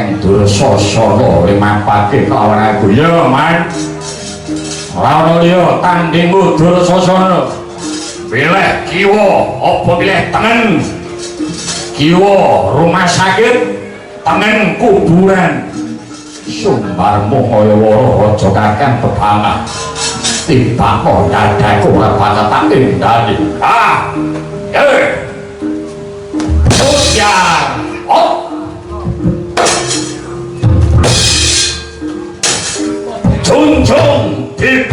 Raden Dursasana limapake kelawan aku ya man ora liya tandingmu Dursasana pilih kiwa apa pilih tengen kiwa rumah sakit tengen kuburan sumbarmu kaya wara aja kakang bebangan tiba kok dadaku ora bakal tak tindani Ujar Junjung di